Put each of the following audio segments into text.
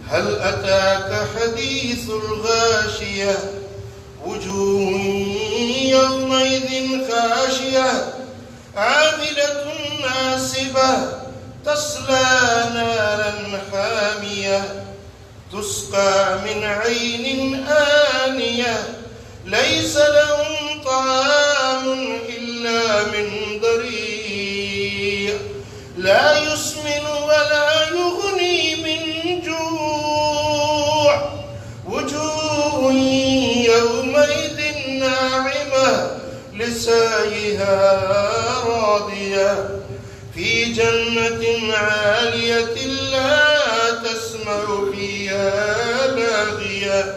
هل أتاك حديث الغاشية وجوه يومئذ خاشية عاملة ناصبة تصلى نارا حامية تسقى من عين آنية ليس لهم طعام إلا من ضريع لا يسمن ولا يغني من جوع وجوه يومئذ ناعمة لسعيها راضية في جنة عالية لا تسمع فيها لاغية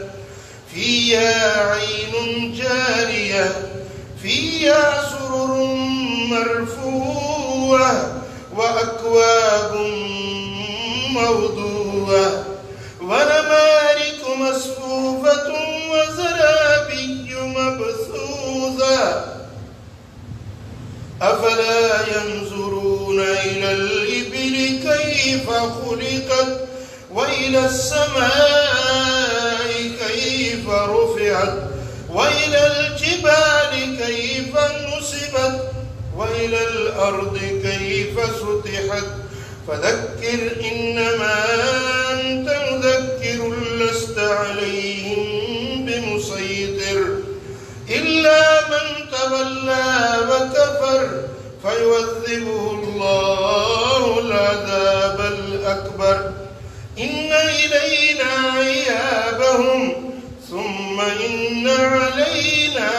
فيها عين جارية فيها سرر مرفوعة وأكواب موضوعة ونمارق مصفوفة وزرابي مبثوثة أفلا ينظرون إلى الإبل كيف خلقت وإلى السماء كيف رفعت وإلى الجبال كيف نصبت وإلى الأرض كيف سطحت فذكر إنما أنت مذكر لست عليهم بمسيطر إلا من تولى وكفر فيعذبه الله العذاب الأكبر إن إلينا إيابهم ثم إن علينا